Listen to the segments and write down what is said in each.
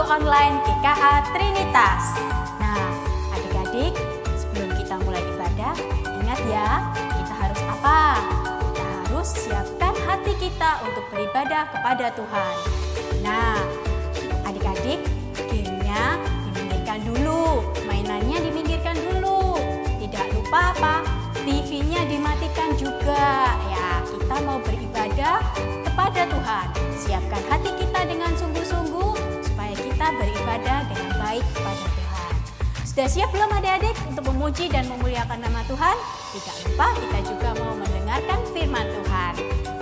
online GKA Trinitas. Nah, adik-adik, sebelum kita mulai ibadah, ingat ya, kita harus apa? Kita harus siapkan hati kita untuk beribadah kepada Tuhan. Nah, adik-adik, gamenya diminggirkan dulu, mainannya diminggirkan dulu. Tidak lupa apa? TV-nya dimatikan juga. Ya, kita mau beribadah kepada Tuhan. Siapkan hati kita dengan sungguh-sungguh supaya kita beribadah dengan baik kepada Tuhan. Sudah siap belum adik-adik untuk memuji dan memuliakan nama Tuhan? Tidak lupa kita juga mau mendengarkan firman Tuhan.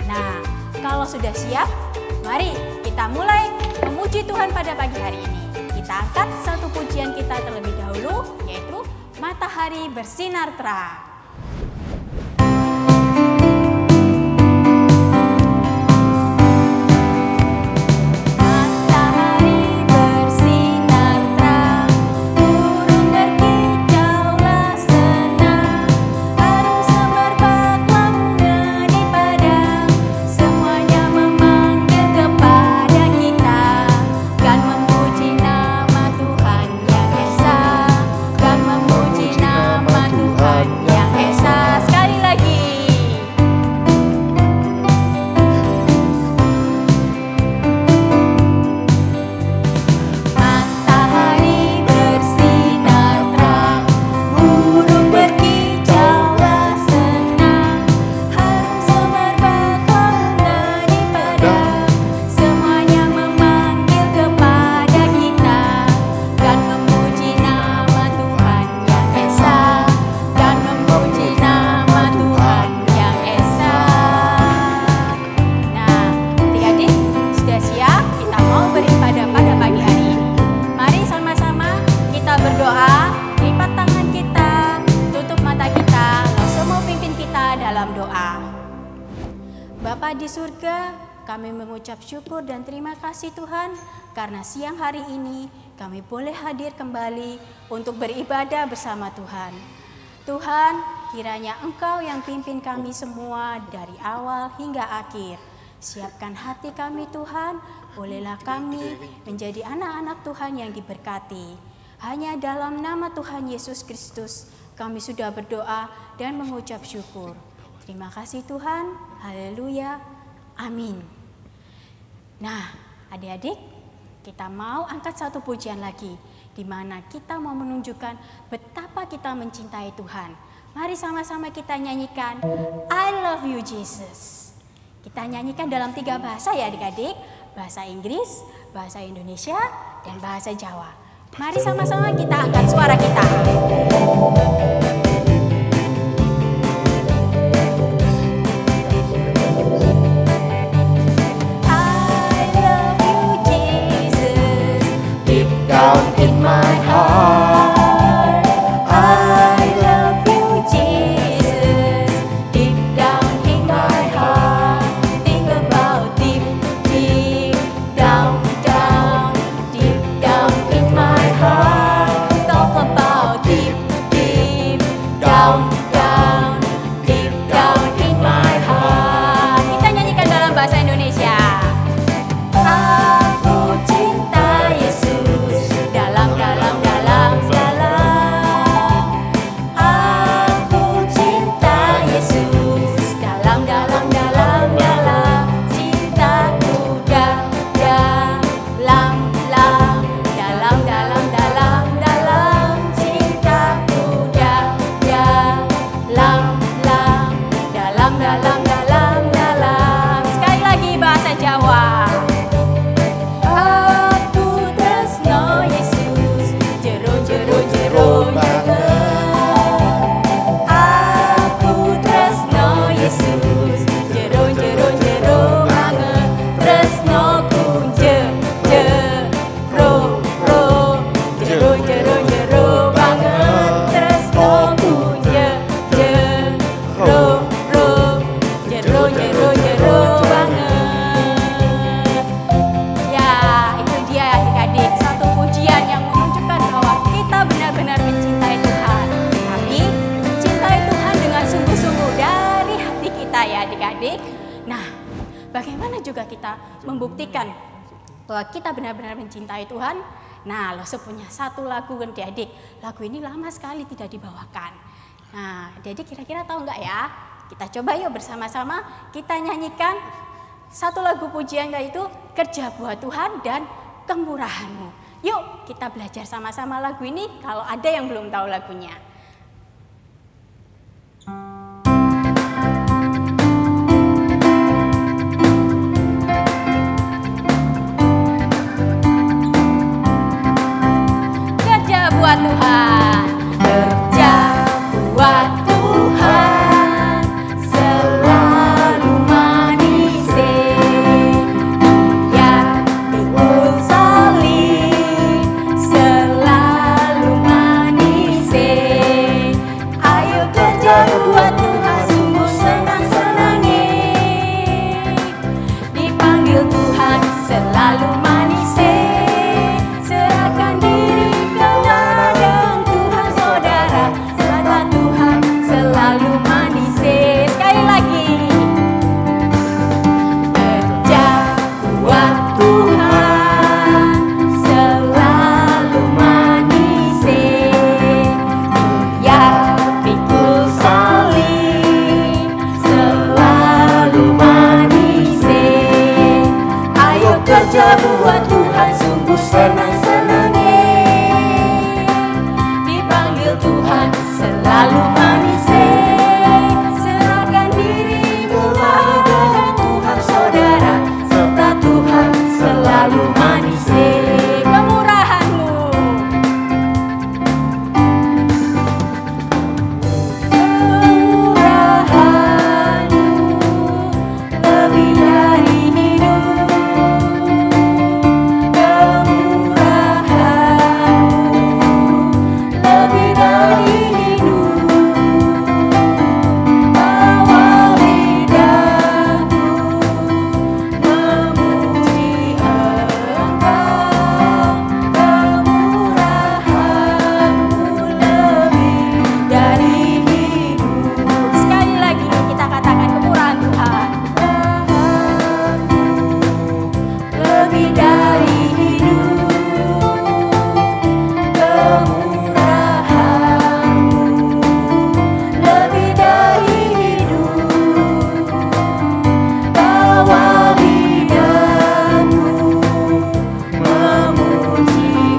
Nah, kalau sudah siap, mari kita mulai memuji Tuhan pada pagi hari ini. Kita angkat satu pujian kita terlebih dahulu, yaitu Matahari Bersinar Terang. Bapa di surga, kami mengucap syukur dan terima kasih Tuhan karena siang hari ini kami boleh hadir kembali untuk beribadah bersama Tuhan. Tuhan, kiranya Engkau yang pimpin kami semua dari awal hingga akhir. Siapkan hati kami Tuhan, bolehlah kami menjadi anak-anak Tuhan yang diberkati. Hanya dalam nama Tuhan Yesus Kristus kami sudah berdoa dan mengucap syukur. Terima kasih Tuhan, haleluya, amin. Nah, adik-adik, kita mau angkat satu pujian lagi, di mana kita mau menunjukkan betapa kita mencintai Tuhan. Mari sama-sama kita nyanyikan, I love you Jesus. Kita nyanyikan dalam 3 bahasa ya adik-adik, bahasa Inggris, bahasa Indonesia, dan bahasa Jawa. Mari sama-sama kita angkat suara kita. Down in my heart, I love you, Jesus. Deep down in my heart, think about deep, deep down, down, deep down in my heart. Talk about deep, deep down, down, deep down in my heart. Kita nyanyikan dalam bahasa Indonesia. Aku cinta Yesus. Dalam, dalam, dalam, dalam. Aku cinta Yesus. Dalam, dalam, dalam, dalam. Cintaku dalam, dalam, dalam, dalam, dalam, dalam. Cintaku dalam, dalam, dalam, dalam, dalam, dalam. Sekali lagi bahasa Jawa. Bagaimana juga kita membuktikan bahwa kita benar-benar mencintai Tuhan. Nah, Lose punya satu lagu adik-adik. Lagu ini lama sekali tidak dibawakan. Nah, adik-adik kira-kira tahu nggak ya? Kita coba yuk bersama-sama kita nyanyikan satu lagu pujian, yaitu Kerja Buat Tuhan dan Kemurahan-Mu. Yuk kita belajar sama-sama lagu ini kalau ada yang belum tahu lagunya. Kerja buat Tuhan, kerja buat Tuhan, selalu manis. Dia pikul salib, selalu manis. Ayo kerja buat Tuhan, sungguh senang-senang. Dipanggil Tuhan selalu manis. Serahkan diri kepada Tuhan saudara, serahkan Tuhan selalu manis. Sekali lagi. Kerja buat Tuhan, selalu manis. Dia pikul salib, selalu manis. Ayo kerja buat Tuhan, sungguh senang-senang. Dipanggil Tuhan selalu manis. Serahkan diri kepada Tuhan saudara, serta Tuhan selalu manis. Kemurahan-Mu, kemurahan-Mu lebih dari hidup. Kemurahan-Mu lebih dari hidup. Bawa lidahku memuji Engkau. Kemurahan-Mu lebih dari hidup. Sekali lagi kita katakan kemurahan Tuhan. Kemurahan-Mu lebih dari hidup. Kemurahan-Mu lebih dari hidup. Bawa lidahku memuji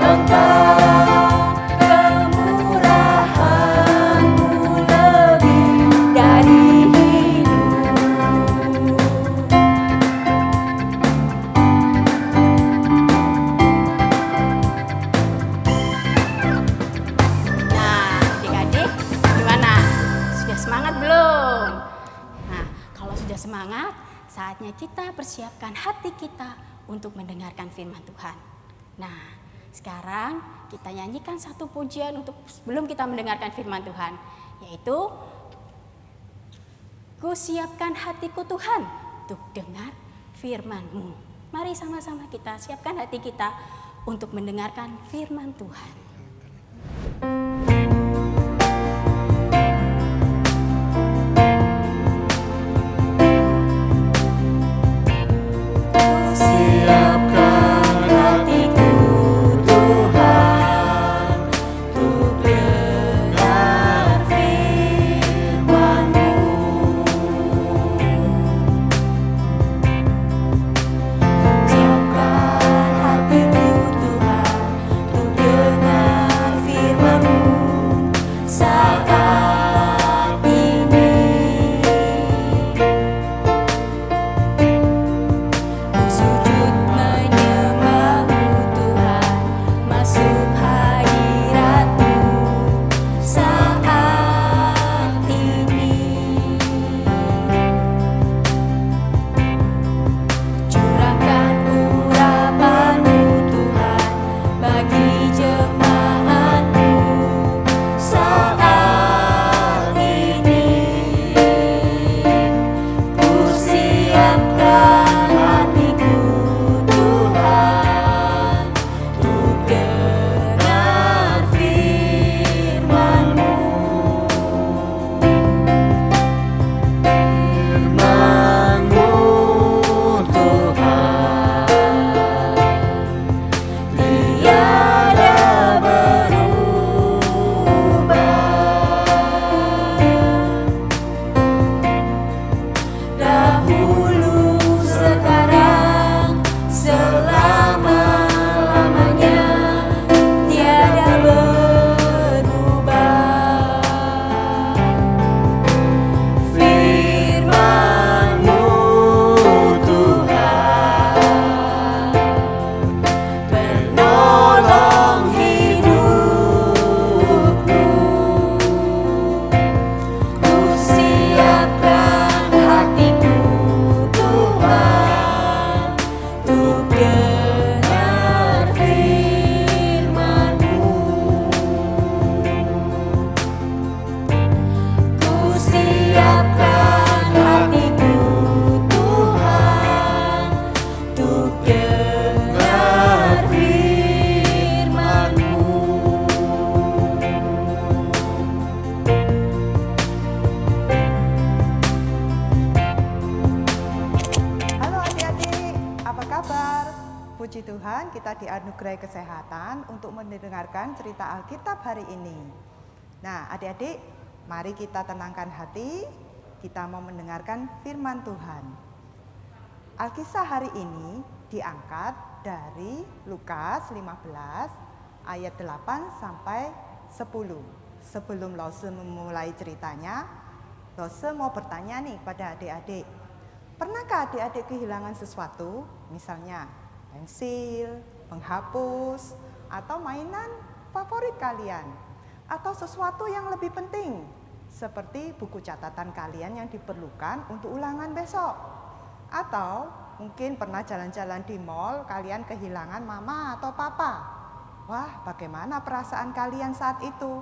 Engkau. Kemurahan-Mu lebih dari hidup. Nah, adik-adik, gimana? Sudah semangat belum? Nah, kalau sudah semangat, saatnya kita persiapkan hati kita untuk mendengarkan firman Tuhan. Nah, sekarang kita nyanyikan satu pujian untuk sebelum kita mendengarkan firman Tuhan, yaitu Ku siapkan hatiku Tuhan untuk dengar firman-Mu. Mari sama-sama kita siapkan hati kita untuk mendengarkan firman Tuhan. Siapkan hatiku Tuhan untuk dengar firman-Mu. Siapkan hatiku Tuhan untuk dengar kita dianugerahi kesehatan untuk mendengarkan cerita Alkitab hari ini. Nah, adik-adik, mari kita tenangkan hati, kita mau mendengarkan firman Tuhan. Alkisah hari ini diangkat dari Lukas 15 ayat 8 sampai 10. Sebelum Lose memulai ceritanya, Lose mau bertanya nih pada adik-adik. Pernahkah adik-adik kehilangan sesuatu? Misalnya pensil, penghapus, atau mainan favorit kalian, atau sesuatu yang lebih penting seperti buku catatan kalian yang diperlukan untuk ulangan besok. Atau mungkin pernah jalan-jalan di mall, kalian kehilangan mama atau papa. Wah, bagaimana perasaan kalian saat itu?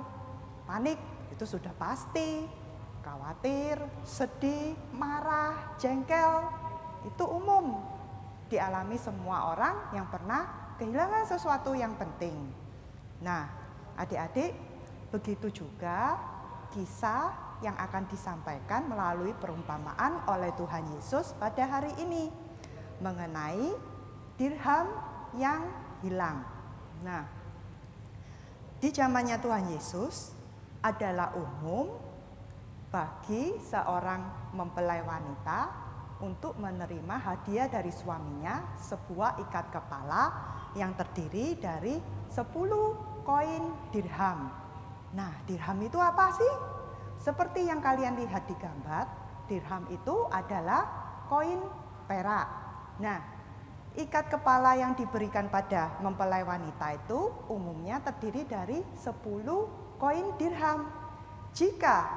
Panik, itu sudah pasti. Khawatir, sedih, marah, jengkel, itu umum dialami semua orang yang pernah kehilangan sesuatu yang penting. Nah, adik-adik, begitu juga kisah yang akan disampaikan melalui perumpamaan oleh Tuhan Yesus pada hari ini mengenai dirham yang hilang. Nah, di zamannya Tuhan Yesus adalah umum bagi seorang mempelai wanita untuk menerima hadiah dari suaminya sebuah ikat kepala yang terdiri dari 10 koin dirham. Nah, dirham itu apa sih? Seperti yang kalian lihat di gambar, dirham itu adalah koin perak. Nah, ikat kepala yang diberikan pada mempelai wanita itu umumnya terdiri dari 10 koin dirham. Jika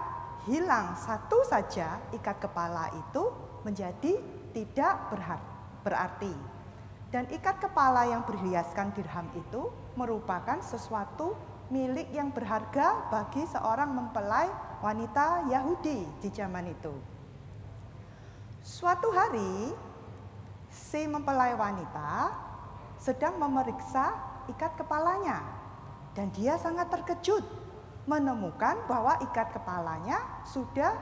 hilang satu saja ikat kepala itu menjadi tidak berarti. Dan ikat kepala yang berhiaskan dirham itu merupakan sesuatu milik yang berharga bagi seorang mempelai wanita Yahudi di zaman itu. Suatu hari, si mempelai wanita sedang memeriksa ikat kepalanya dan dia sangat terkejut menemukan bahwa ikat kepalanya sudah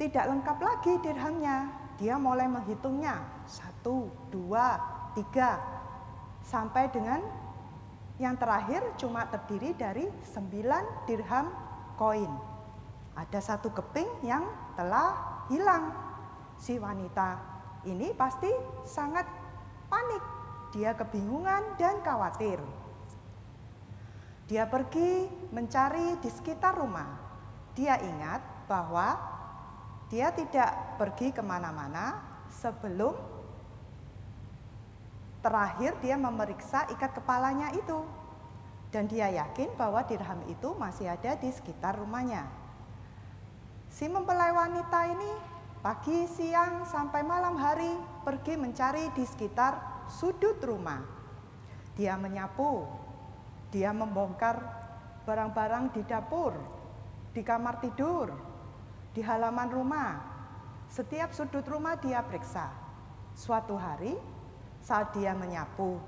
tidak lengkap lagi dirhamnya. Dia mulai menghitungnya 1, 2, 3 sampai dengan yang terakhir cuma terdiri dari 9 dirham koin. Ada satu keping yang telah hilang. Si wanita ini pasti sangat panik. Dia kebingungan dan khawatir. Dia pergi mencari di sekitar rumah. Dia ingat bahwa dia tidak pergi kemana-mana sebelum terakhir dia memeriksa ikat kepalanya itu. Dan dia yakin bahwa dirham itu masih ada di sekitar rumahnya. Si mempelai wanita ini pagi, siang, sampai malam hari pergi mencari di sekitar sudut rumah. Dia menyapu, dia membongkar barang-barang di dapur, di kamar tidur, di halaman rumah. Setiap sudut rumah dia periksa. Suatu hari saat dia menyapu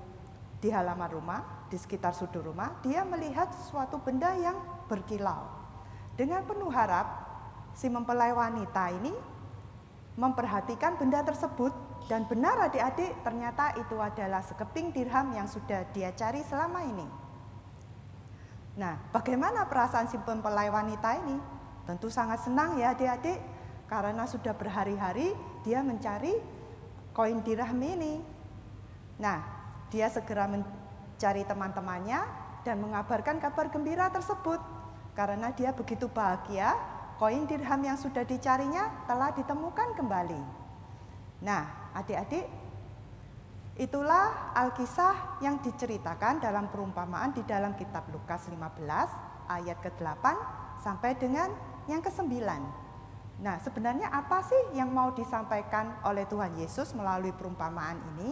di halaman rumah, di sekitar sudut rumah, dia melihat suatu benda yang berkilau. Dengan penuh harap, si mempelai wanita ini memperhatikan benda tersebut dan benar adik-adik, ternyata itu adalah sekeping dirham yang sudah dia cari selama ini. Nah, bagaimana perasaan si mempelai wanita ini? Tentu sangat senang ya adik-adik, karena sudah berhari-hari dia mencari koin dirham ini. Nah, dia segera mencari teman-temannya dan mengabarkan kabar gembira tersebut. Karena dia begitu bahagia, koin dirham yang sudah dicarinya telah ditemukan kembali. Nah, adik-adik, itulah Alkisah yang diceritakan dalam perumpamaan di dalam kitab Lukas 15 ayat ke-8 sampai dengan yang ke-9. Nah, sebenarnya apa sih yang mau disampaikan oleh Tuhan Yesus melalui perumpamaan ini?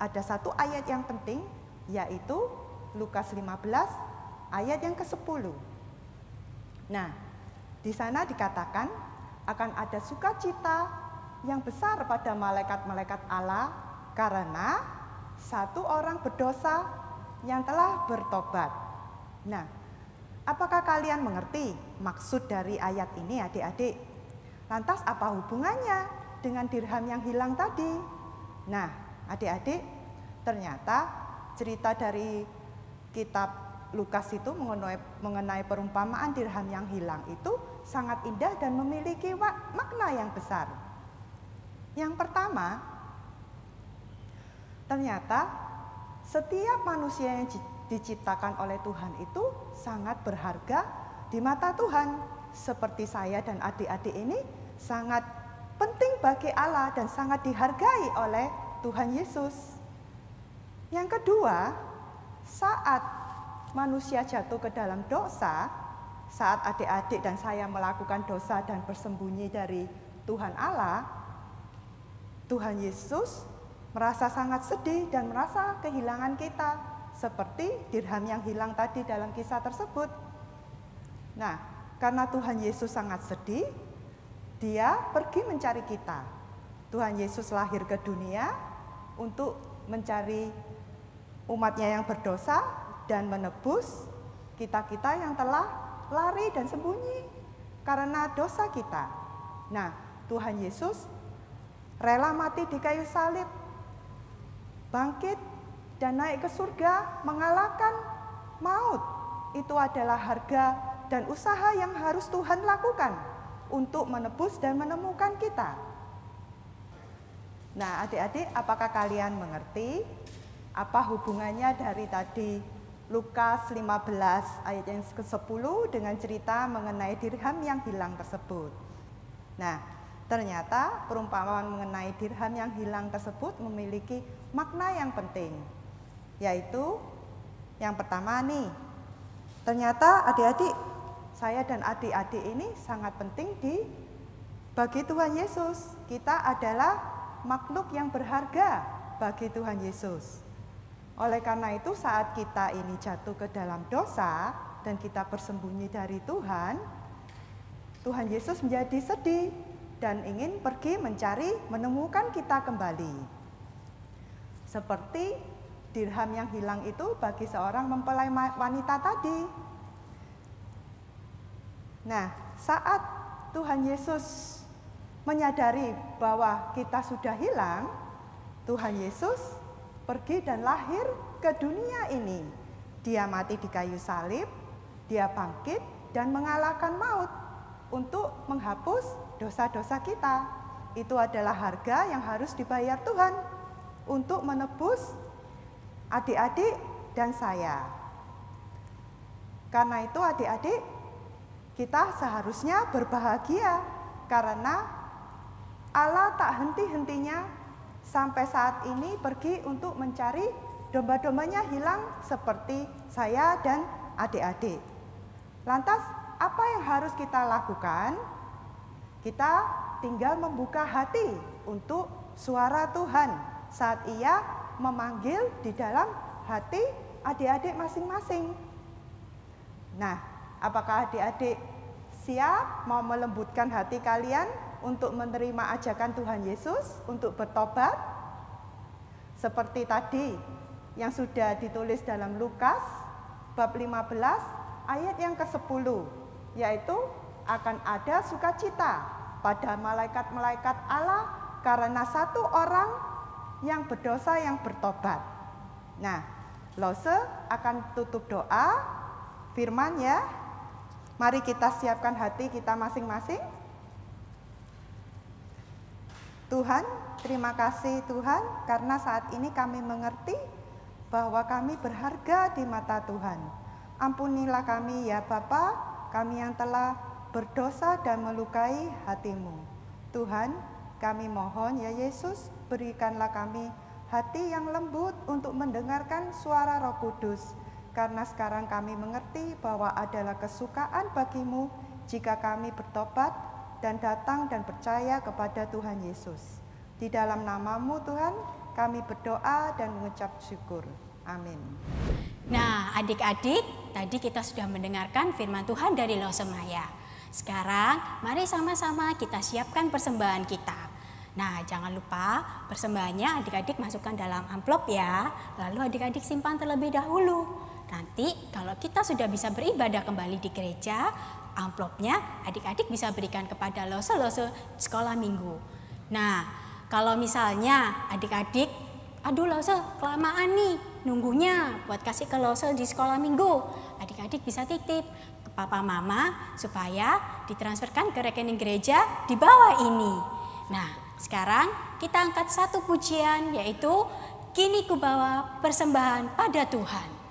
Ada satu ayat yang penting, yaitu Lukas 15 ayat yang ke-10. Nah, di sana dikatakan akan ada sukacita yang besar pada malaikat-malaikat Allah karena satu orang berdosa yang telah bertobat. Nah, apakah kalian mengerti maksud dari ayat ini adik-adik? Lantas apa hubungannya dengan dirham yang hilang tadi? Nah, adik-adik, ternyata cerita dari kitab Lukas itu mengenai perumpamaan dirham yang hilang itu sangat indah dan memiliki makna yang besar. Yang pertama, ternyata setiap manusia yang diciptakan oleh Tuhan itu sangat berharga di mata Tuhan. Seperti saya dan adik-adik ini sangat penting bagi Allah dan sangat dihargai oleh Tuhan Yesus. Yang kedua, saat manusia jatuh ke dalam dosa, saat adik-adik dan saya melakukan dosa dan bersembunyi dari Tuhan Allah, Tuhan Yesus merasa sangat sedih dan merasa kehilangan kita, seperti dirham yang hilang tadi dalam kisah tersebut. Nah, karena Tuhan Yesus sangat sedih, Dia pergi mencari kita. Tuhan Yesus lahir ke dunia untuk mencari umatnya yang berdosa dan menebus kita-kita yang telah lari dan sembunyi karena dosa kita. Nah, Tuhan Yesus rela mati di kayu salib, bangkit dan naik ke surga, mengalahkan maut. Itu adalah harga dan usaha yang harus Tuhan lakukan untuk menebus dan menemukan kita. Nah, adik-adik, apakah kalian mengerti apa hubungannya dari tadi Lukas 15 ayat yang ke-10 dengan cerita mengenai dirham yang hilang tersebut? Nah, ternyata perumpamaan mengenai dirham yang hilang tersebut memiliki makna yang penting, yaitu yang pertama nih, ternyata adik-adik, saya dan adik-adik ini sangat penting bagi Tuhan Yesus. Kita adalah makhluk yang berharga bagi Tuhan Yesus. Oleh karena itu, saat kita ini jatuh ke dalam dosa dan kita bersembunyi dari Tuhan, Tuhan Yesus menjadi sedih dan ingin pergi menemukan kita kembali. Seperti dirham yang hilang itu bagi seorang mempelai wanita tadi. Nah, saat Tuhan Yesus menyadari bahwa kita sudah hilang, Tuhan Yesus pergi dan lahir ke dunia ini. Dia mati di kayu salib, Dia bangkit dan mengalahkan maut untuk menghapus dosa-dosa kita. Itu adalah harga yang harus dibayar Tuhan untuk menebus adik-adik dan saya. Karena itu adik-adik, kita seharusnya berbahagia karena Allah tak henti-hentinya sampai saat ini pergi untuk mencari domba-dombanya hilang seperti saya dan adik-adik. Lantas apa yang harus kita lakukan? Kita tinggal membuka hati untuk suara Tuhan saat Ia memanggil di dalam hati adik-adik masing-masing. Nah, apakah adik-adik siap mau melembutkan hati kalian untuk menerima ajakan Tuhan Yesus untuk bertobat? Seperti tadi yang sudah ditulis dalam Lukas bab 15 ayat yang ke-10, yaitu akan ada sukacita pada malaikat-malaikat Allah karena satu orang yang berdosa yang bertobat. Nah, Lose akan tutup doa firman ya. Mari kita siapkan hati kita masing-masing. Tuhan, terima kasih Tuhan, karena saat ini kami mengerti bahwa kami berharga di mata Tuhan. Ampunilah kami ya Bapa, kami yang telah berdosa dan melukai hati-Mu. Tuhan, kami mohon ya Yesus, berikanlah kami hati yang lembut untuk mendengarkan suara Roh Kudus. Karena sekarang kami mengerti bahwa adalah kesukaan bagi-Mu jika kami bertobat dan datang dan percaya kepada Tuhan Yesus. Di dalam nama-Mu Tuhan, kami berdoa dan mengucap syukur. Amin. Nah, adik-adik, tadi kita sudah mendengarkan firman Tuhan dari Lose Maya. Sekarang, mari sama-sama kita siapkan persembahan kita. Nah, jangan lupa persembahannya adik-adik masukkan dalam amplop ya. Lalu adik-adik simpan terlebih dahulu. Nanti kalau kita sudah bisa beribadah kembali di gereja, amplopnya adik-adik bisa berikan kepada Lose-Lose sekolah minggu. Nah, kalau misalnya adik-adik, aduh Lose kelamaan nih, nunggunya buat kasih kelose di sekolah minggu. Adik-adik bisa titip ke papa mama supaya ditransferkan ke rekening gereja di bawah ini. Nah, sekarang kita angkat satu pujian, yaitu Kini Ku Bawa Persembahan Pada Tuhan.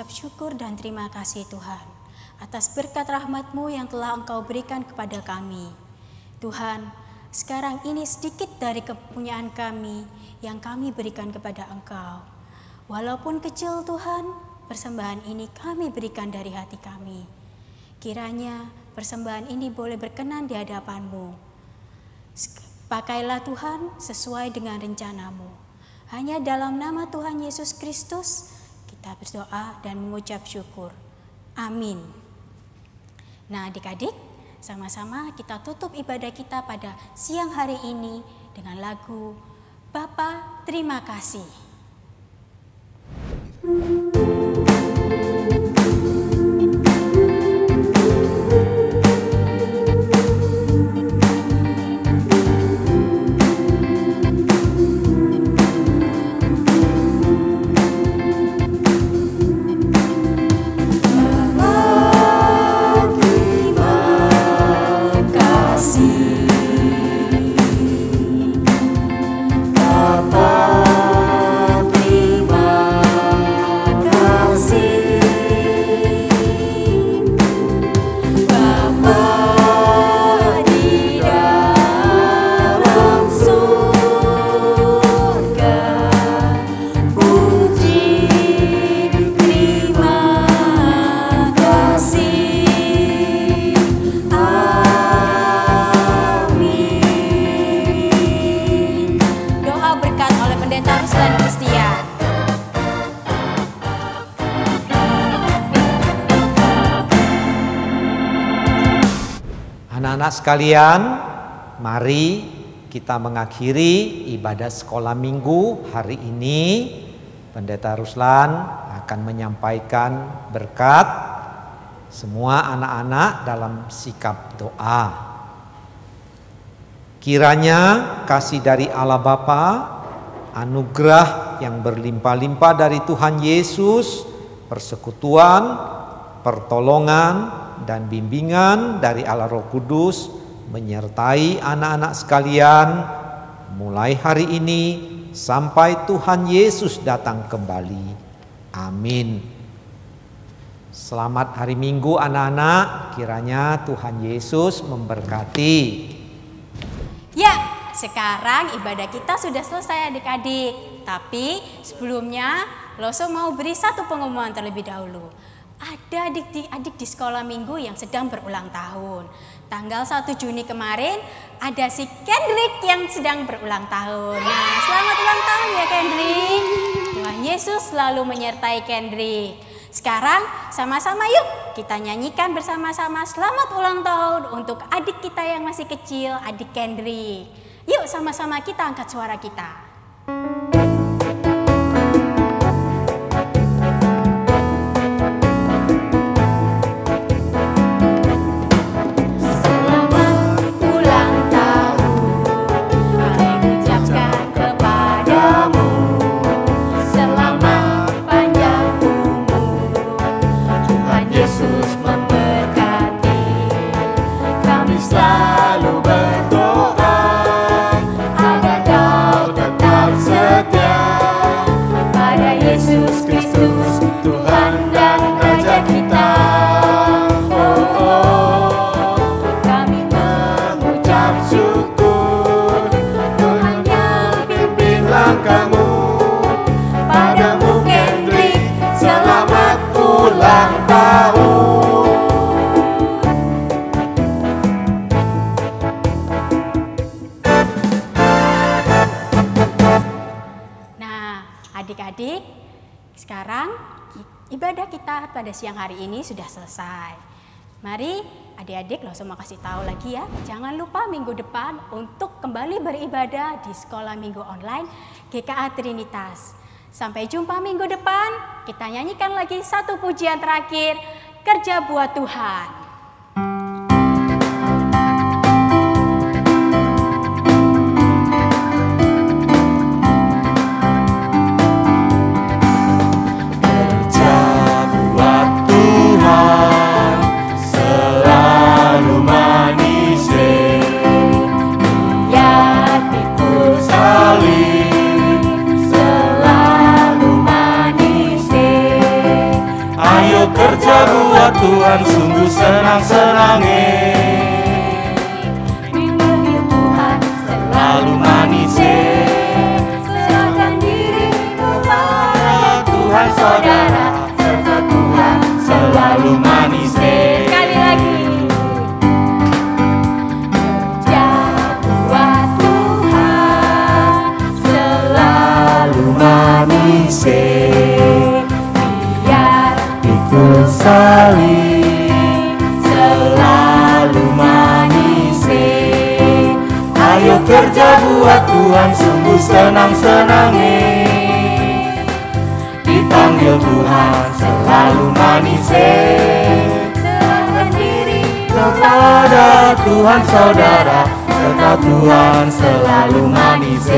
Syukur dan terima kasih Tuhan atas berkat rahmat-Mu yang telah Engkau berikan kepada kami. Tuhan, sekarang ini sedikit dari kepunyaan kami yang kami berikan kepada Engkau. Walaupun kecil Tuhan, persembahan ini kami berikan dari hati kami. Kiranya persembahan ini boleh berkenan di hadapan-Mu. Pakailah Tuhan sesuai dengan rencana-Mu. Hanya dalam nama Tuhan Yesus Kristus kita berdoa dan mengucap syukur. Amin. Nah, adik-adik, sama-sama kita tutup ibadah kita pada siang hari ini dengan lagu Bapa Terima Kasih. Anak-anak sekalian, mari kita mengakhiri ibadah sekolah minggu hari ini. Pendeta Ruslan akan menyampaikan berkat semua anak-anak dalam sikap doa. Kiranya kasih dari Allah Bapa, anugerah yang berlimpah-limpah dari Tuhan Yesus, persekutuan, pertolongan, dan bimbingan dari Allah Roh Kudus menyertai anak-anak sekalian mulai hari ini sampai Tuhan Yesus datang kembali. Amin. Selamat hari Minggu anak-anak, kiranya Tuhan Yesus memberkati. Ya, sekarang ibadah kita sudah selesai adik-adik. Tapi sebelumnya Loso mau beri satu pengumuman terlebih dahulu. Ada adik-adik di sekolah minggu yang sedang berulang tahun. Tanggal 1 Juni kemarin ada si Kendrick yang sedang berulang tahun. Nah, selamat ulang tahun ya Kendrick. Tuhan Yesus selalu menyertai Kendrick. Sekarang sama-sama yuk kita nyanyikan bersama-sama selamat ulang tahun untuk adik kita yang masih kecil, adik Kendrick. Yuk sama-sama kita angkat suara kita. Adik-adik, sekarang ibadah kita pada siang hari ini sudah selesai. Mari adik-adik Loso mau kasih tahu lagi ya, jangan lupa minggu depan untuk kembali beribadah di sekolah minggu online GKA Trinitas. Sampai jumpa minggu depan, kita nyanyikan lagi satu pujian terakhir, Kerja Buat Tuhan. Kerja buat Tuhan sungguh senang-senangnya. Mimpi Tuhan Selalu manis. serahkan diri kepada Tuhan saudara, serta Tuhan selalu manis. Sekali lagi. Kerja buat Tuhan selalu manis. Salib selalu manis. Ayo kerja buat Tuhan sungguh senang-senangnya. Dipanggil Tuhan selalu manis. Serahkan diri kepada Tuhan saudara, serta Tuhan selalu manis.